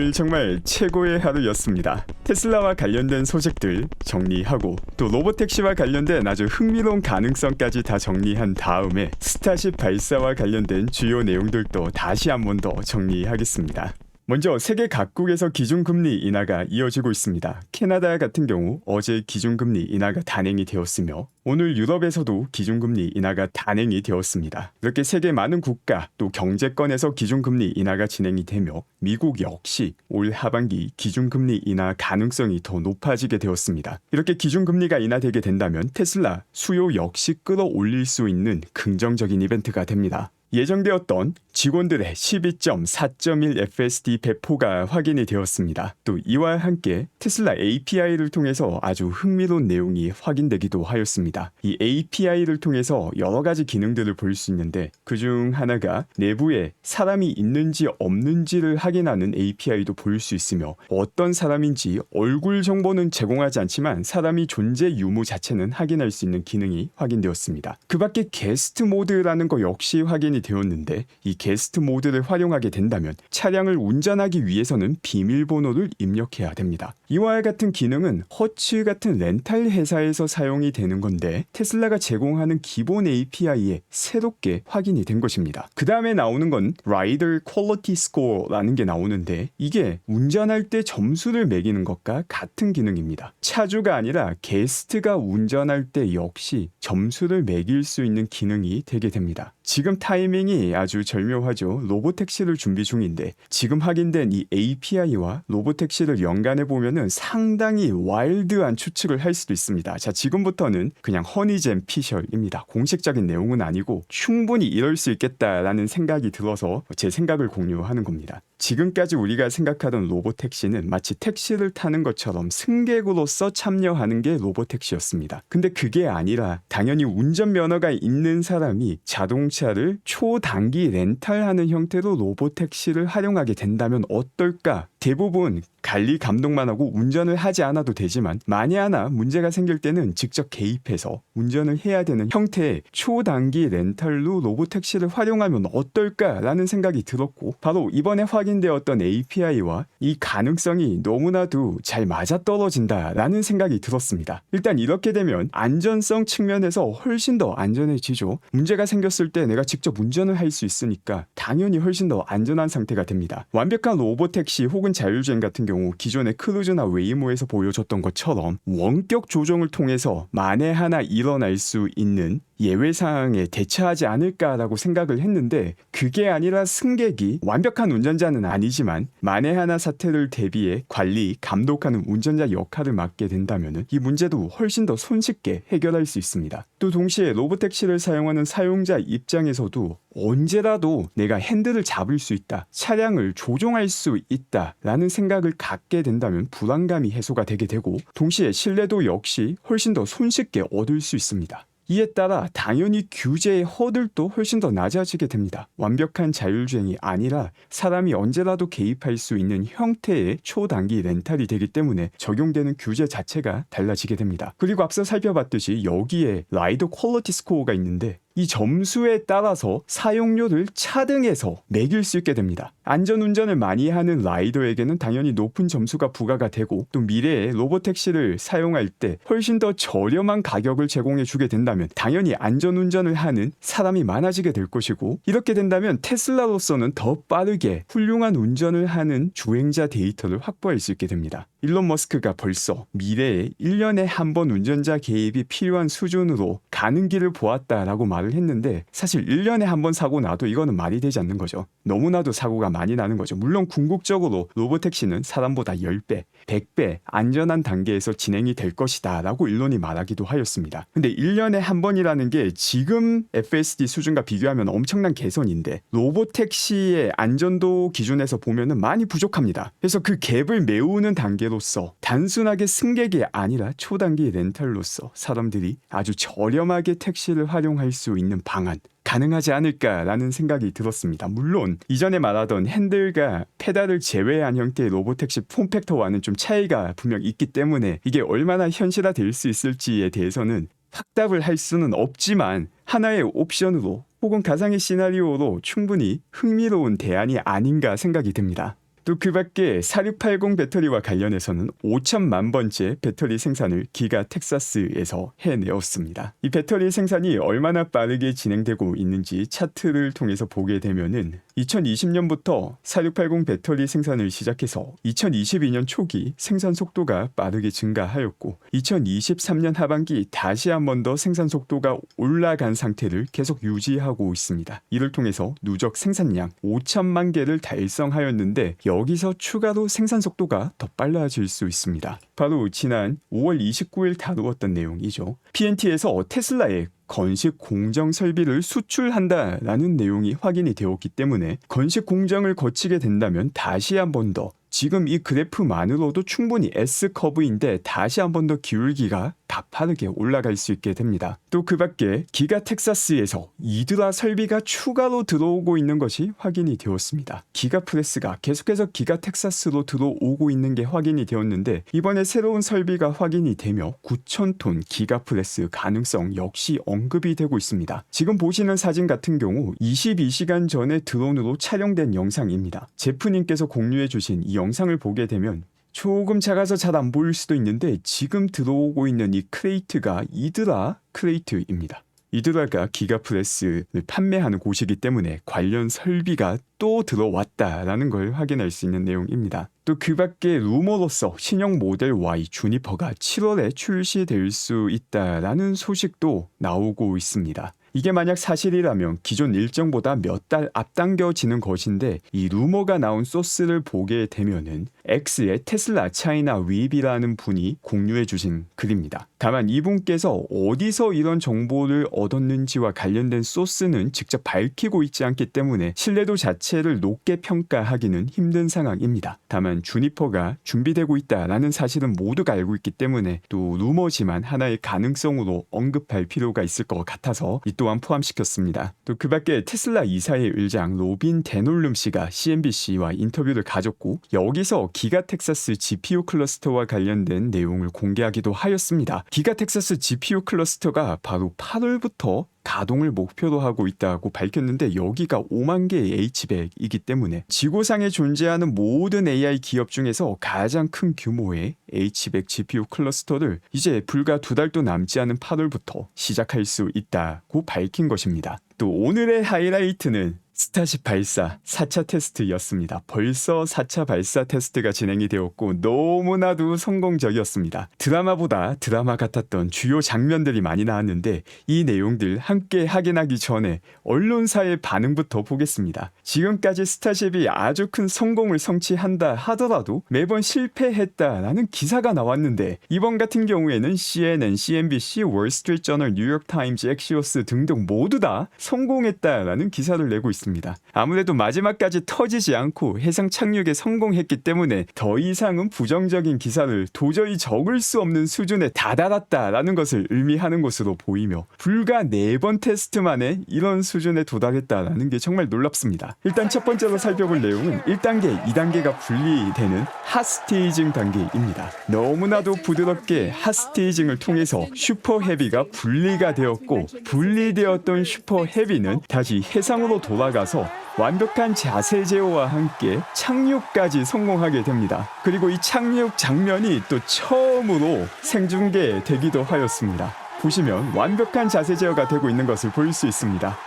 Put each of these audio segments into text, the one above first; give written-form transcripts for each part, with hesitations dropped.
오늘 정말 최고의 하루였습니다. 테슬라와 관련된 소식들 정리하고 또 로보택시와 관련된 아주 흥미로운 가능성까지 다 정리한 다음에 스타쉽 발사와 관련된 주요 내용들도 다시 한 번 더 정리하겠습니다. 먼저 세계 각국에서 기준금리 인하가 이어지고 있습니다. 캐나다 같은 경우 어제 기준금리 인하가 단행이 되었으며 오늘 유럽에서도 기준금리 인하가 단행이 되었습니다. 이렇게 세계 많은 국가 또 경제권에서 기준금리 인하가 진행이 되며 미국 역시 올 하반기 기준금리 인하 가능성이 더 높아지게 되었습니다. 이렇게 기준금리가 인하되게 된다면 테슬라 수요 역시 끌어올릴 수 있는 긍정적인 이벤트가 됩니다. 예정되었던 직원들의 12.4.1 FSD 배포가 확인이 되었습니다. 또 이와 함께 테슬라 API를 통해서 아주 흥미로운 내용이 확인되기도 하였습니다. 이 API를 통해서 여러 가지 기능들을 볼 수 있는데 그중 하나가 내부에 사람이 있는지 없는지를 확인하는 API도 볼 수 있으며 어떤 사람인지 얼굴 정보는 제공하지 않지만 사람이 존재 유무 자체는 확인할 수 있는 기능이 확인되었습니다. 그 밖에 게스트 모드라는 거 역시 확인이 되었는데 이 게스트 모드를 활용하게 된다면 차량을 운전하기 위해서는 비밀번호를 입력해야 됩니다. 이와 같은 기능은 허츠 같은 렌탈 회사에서 사용이 되는 건데 테슬라가 제공하는 기본 API에 새롭게 확인이 된 것입니다. 그 다음에 나오는 건 라이더 퀄리티 스코어라는 게 나오는데 이게 운전할 때 점수를 매기는 것과 같은 기능입니다. 차주가 아니라 게스트가 운전할 때 역시 점수를 매길 수 있는 기능이 되게 됩니다. 지금 타이밍이 아주 절묘하죠. 로보택시를 준비 중인데 지금 확인된 이 API와 로보택시를 연관해 보면은 상당히 와일드한 추측을 할 수도 있습니다. 자, 지금부터는 그냥 허니잼 피셜입니다. 공식적인 내용은 아니고 충분히 이럴 수 있겠다라는 생각이 들어서 제 생각을 공유하는 겁니다. 지금까지 우리가 생각하던 로보택시는 마치 택시를 타는 것처럼 승객으로서 참여하는 게 로보택시였습니다. 근데 그게 아니라 당연히 운전면허가 있는 사람이 자동차를 초단기 렌탈하는 형태로 로보택시를 활용하게 된다면 어떨까? 대부분 관리 감독만 하고 운전을 하지 않아도 되지만 만에 하나 문제가 생길 때는 직접 개입해서 운전을 해야 되는 형태의 초단기 렌탈로 로보택시를 활용하면 어떨까라는 생각이 들었고 바로 이번에 확인되었던 API와 이 가능성이 너무나도 잘 맞아떨어진다라는 생각이 들었습니다. 일단 이렇게 되면 안전성 측면에서 훨씬 더 안전해지죠. 문제가 생겼을 때 내가 직접 운전을 할 수 있으니까 당연히 훨씬 더 안전한 상태가 됩니다. 완벽한 로보택시 혹은 자율주행 같은 경우 기존의 크루즈나 웨이모에서 보여줬던 것처럼 원격 조정을 통해서 만에 하나 일어날 수 있는 예외 사항에 대처하지 않을까라고 생각을 했는데 그게 아니라 승객이 완벽한 운전자는 아니지만 만에 하나 사태를 대비해 관리, 감독하는 운전자 역할을 맡게 된다면 이 문제도 훨씬 더 손쉽게 해결할 수 있습니다. 또 동시에 로보택시를 사용하는 사용자 입장에서도 언제라도 내가 핸들을 잡을 수 있다, 차량을 조종할 수 있다라는 생각을 갖게 된다면 불안감이 해소가 되게 되고 동시에 신뢰도 역시 훨씬 더 손쉽게 얻을 수 있습니다. 이에 따라 당연히 규제의 허들도 훨씬 더 낮아지게 됩니다. 완벽한 자율주행이 아니라 사람이 언제라도 개입할 수 있는 형태의 초단기 렌탈이 되기 때문에 적용되는 규제 자체가 달라지게 됩니다. 그리고 앞서 살펴봤듯이 여기에 라이더 퀄리티 스코어가 있는데 이 점수에 따라서 사용료를 차등해서 매길 수 있게 됩니다. 안전운전을 많이 하는 라이더에게는 당연히 높은 점수가 부과가 되고 또 미래에 로보택시를 사용할 때 훨씬 더 저렴한 가격을 제공해 주게 된다면 당연히 안전운전을 하는 사람이 많아지게 될 것이고 이렇게 된다면 테슬라로서는 더 빠르게 훌륭한 운전을 하는 주행자 데이터를 확보할 수 있게 됩니다. 일론 머스크가 벌써 미래에 1년에 한 번 운전자 개입이 필요한 수준으로 가는 길을 보았다라고 말을 했는데 사실 1년에 한 번 사고 나도 이거는 말이 되지 않는 거죠. 너무나도 사고가 많이 나는 거죠. 물론 궁극적으로 로보택시는 사람보다 10배, 100배 안전한 단계에서 진행이 될 것이다 라고 일론이 말하기도 하였습니다. 근데 1년에 한 번이라는 게 지금 FSD 수준과 비교하면 엄청난 개선인데 로보택시의 안전도 기준에서 보면은 많이 부족합니다. 그래서 그 갭을 메우는 단계로서 단순하게 승객이 아니라 초단기 렌탈로서 사람들이 아주 저렴하게 택시를 활용할 수 있는 방안 가능하지 않을까라는 생각이 들었습니다. 물론 이전에 말하던 핸들과 페달을 제외한 형태의 로보택시 폼팩터와는 좀 차이가 분명 있기 때문에 이게 얼마나 현실화될 수 있을지에 대해서는 확답을 할 수는 없지만 하나의 옵션으로 혹은 가상의 시나리오로 충분히 흥미로운 대안이 아닌가 생각이 듭니다. 또 그 밖에 4680 배터리와 관련해서는 5천만 번째 배터리 생산을 기가 텍사스에서 해내었습니다. 이 배터리 생산이 얼마나 빠르게 진행되고 있는지 차트를 통해서 보게 되면은 2020년부터 4680 배터리 생산을 시작해서 2022년 초기 생산 속도가 빠르게 증가하였고 2023년 하반기 다시 한 번 더 생산 속도가 올라간 상태를 계속 유지하고 있습니다. 이를 통해서 누적 생산량 5천만 개를 달성하였는데 여기서 추가로 생산 속도가 더 빨라질 수 있습니다. 바로 지난 5월 29일 다루었던 내용이죠. PNT에서 테슬라의 건식 공정 설비를 수출한다라는 내용이 확인이 되었기 때문에 건식 공정을 거치게 된다면 다시 한 번 더 지금 이 그래프만으로도 충분히 S커브인데 다시 한 번 더 기울기가 가파르게 올라갈 수 있게 됩니다. 또 그 밖에 기가 텍사스에서 이드라 설비가 추가로 들어오고 있는 것이 확인이 되었습니다. 기가 프레스가 계속해서 기가 텍사스로 들어오고 있는 게 확인이 되었는데 이번에 새로운 설비가 확인이 되며 9,000톤 기가 프레스 가능성 역시 언급이 되고 있습니다. 지금 보시는 사진 같은 경우 22시간 전에 드론으로 촬영된 영상입니다. 제프님께서 공유해 주신 이 영상을 보게 되면 조금 작아서 잘 안 보일 수도 있는데 지금 들어오고 있는 이 크레이트가 이드라 크레이트입니다. 이드라가 기가프레스를 판매하는 곳이기 때문에 관련 설비가 또 들어왔다라는 걸 확인할 수 있는 내용입니다. 또 그 밖에 루머로서 신형 모델 Y 주니퍼가 7월에 출시될 수 있다라는 소식도 나오고 있습니다. 이게 만약 사실이라면 기존 일정보다 몇 달 앞당겨지는 것인데 이 루머가 나온 소스를 보게 되면은 X의 테슬라 차이나 웹이라는 분이 공유해 주신 글입니다. 다만 이분께서 어디서 이런 정보를 얻었는지와 관련된 소스는 직접 밝히고 있지 않기 때문에 신뢰도 자체를 높게 평가하기는 힘든 상황입니다. 다만 주니퍼가 준비되고 있다라는 사실은 모두가 알고 있기 때문에 또 루머지만 하나의 가능성으로 언급할 필요가 있을 것 같아서 이 또한 포함시켰습니다. 또 그 밖에 테슬라 이사의 의장 로빈 데놀룸 씨가 CNBC와 인터뷰를 가졌고 여기서 기가 텍사스 GPU 클러스터와 관련된 내용을 공개하기도 하였습니다. 기가 텍사스 GPU 클러스터가 바로 8월부터 가동을 목표로 하고 있다고 밝혔는데 여기가 5만 개의 H100이기 때문에 지구상에 존재하는 모든 AI 기업 중에서 가장 큰 규모의 H100 GPU 클러스터를 이제 불과 2달도 남지 않은 8월부터 시작할 수 있다고 밝힌 것입니다. 또 오늘의 하이라이트는 스타쉽 발사 4차 테스트였습니다. 벌써 4차 발사 테스트가 진행이 되었고 너무나도 성공적이었습니다. 드라마보다 드라마 같았던 주요 장면들이 많이 나왔는데 이 내용들 함께 확인하기 전에 언론사의 반응부터 보겠습니다. 지금까지 스타쉽이 아주 큰 성공을 성취한다 하더라도 매번 실패했다라는 기사가 나왔는데 이번 같은 경우에는 CNN, CNBC, 월스트리트저널, 뉴욕타임즈, 엑시오스 등등 모두 다 성공했다라는 기사를 내고 있습니다. 아무래도 마지막까지 터지지 않고 해상 착륙에 성공했기 때문에 더 이상은 부정적인 기사를 도저히 적을 수 없는 수준에 다다랐다라는 것을 의미하는 것으로 보이며 불과 4번 테스트 만에 이런 수준에 도달했다라는 게 정말 놀랍습니다. 일단 첫 번째로 살펴볼 내용은 1단계, 2단계가 분리되는 핫스테이징 단계입니다. 너무나도 부드럽게 핫스테이징을 통해서 슈퍼 헤비가 분리가 되었고 분리되었던 슈퍼 헤비는 다시 해상으로 돌아가서 완벽한 자세 제어와 함께 착륙까지 성공하게 됩니다. 그리고 이 착륙 장면이 또 처음으로 생중계되기도 하였습니다. 보시면 완벽한 자세 제어가 되고 있는 것을 볼 수 있습니다.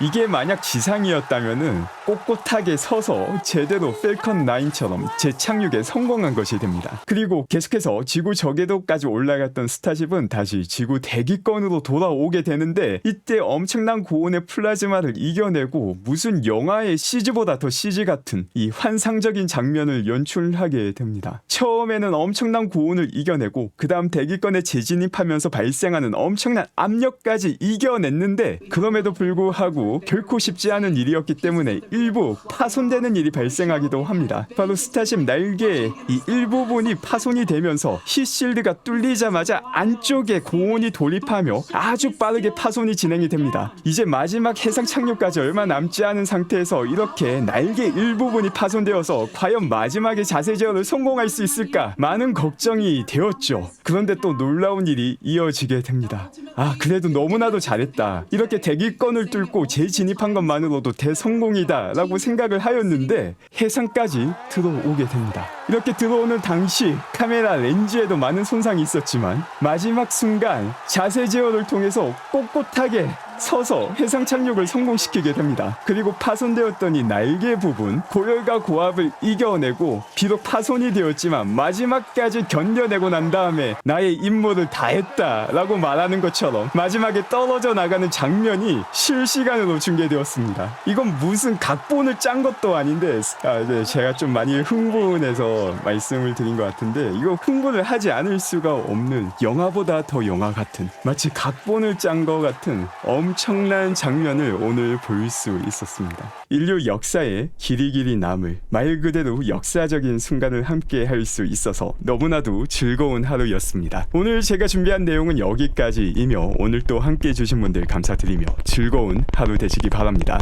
이게 만약 지상이었다면은 꼿꼿하게 서서 제대로 펠컨 9처럼 재착륙에 성공한 것이 됩니다. 그리고 계속해서 지구 저궤도까지 올라갔던 스타쉽은 다시 지구 대기권으로 돌아오게 되는데 이때 엄청난 고온의 플라즈마를 이겨내고 무슨 영화의 CG보다 더 CG 같은 이 환상적인 장면을 연출하게 됩니다. 처음에는 엄청난 고온을 이겨내고 그 다음 대기권에 재진입하면서 발생하는 엄청난 압력까지 이겨냈는데 그럼에도 불구하고 결코 쉽지 않은 일이었기 때문에 일부 파손되는 일이 발생하기도 합니다. 바로 스타쉽 날개의 이 일부분이 파손이 되면서 힛실드가 뚫리자마자 안쪽에 고온이 돌입하며 아주 빠르게 파손이 진행이 됩니다. 이제 마지막 해상 착륙까지 얼마 남지 않은 상태에서 이렇게 날개 일부분이 파손되어서 과연 마지막에 자세 제어를 성공할 수 있을까 많은 걱정이 되었죠. 그런데 또 놀라운 일이 이어지게 됩니다. 그래도 너무나도 잘했다. 이렇게 대기권을 뚫고 재진입한 것만으로도 대성공이다라고 생각을 하였는데 해상까지 들어오게 됩니다. 이렇게 들어오는 당시 카메라 렌즈에도 많은 손상이 있었지만 마지막 순간 자세 제어를 통해서 꼿꼿하게 서서 해상 착륙을 성공시키게 됩니다. 그리고 파손되었던 이 날개 부분 고열과 고압을 이겨내고 비록 파손이 되었지만 마지막까지 견뎌내고 난 다음에 나의 임무를 다했다라고 말하는 것처럼 마지막에 떨어져 나가는 장면이 실시간으로 중계되었습니다. 이건 무슨 각본을 짠 것도 아닌데 네, 제가 좀 많이 흥분해서 말씀을 드린 것 같은데 이거 흥분을 하지 않을 수가 없는 영화보다 더 영화 같은 마치 각본을 짠 것 같은 엄청난 장면을 오늘 볼 수 있었습니다. 인류 역사에 길이길이 남을 말 그대로 역사적인 순간을 함께 할 수 있어서 너무나도 즐거운 하루였습니다. 오늘 제가 준비한 내용은 여기까지이며 오늘 또 함께 해주신 분들 감사드리며 즐거운 하루 되시기 바랍니다.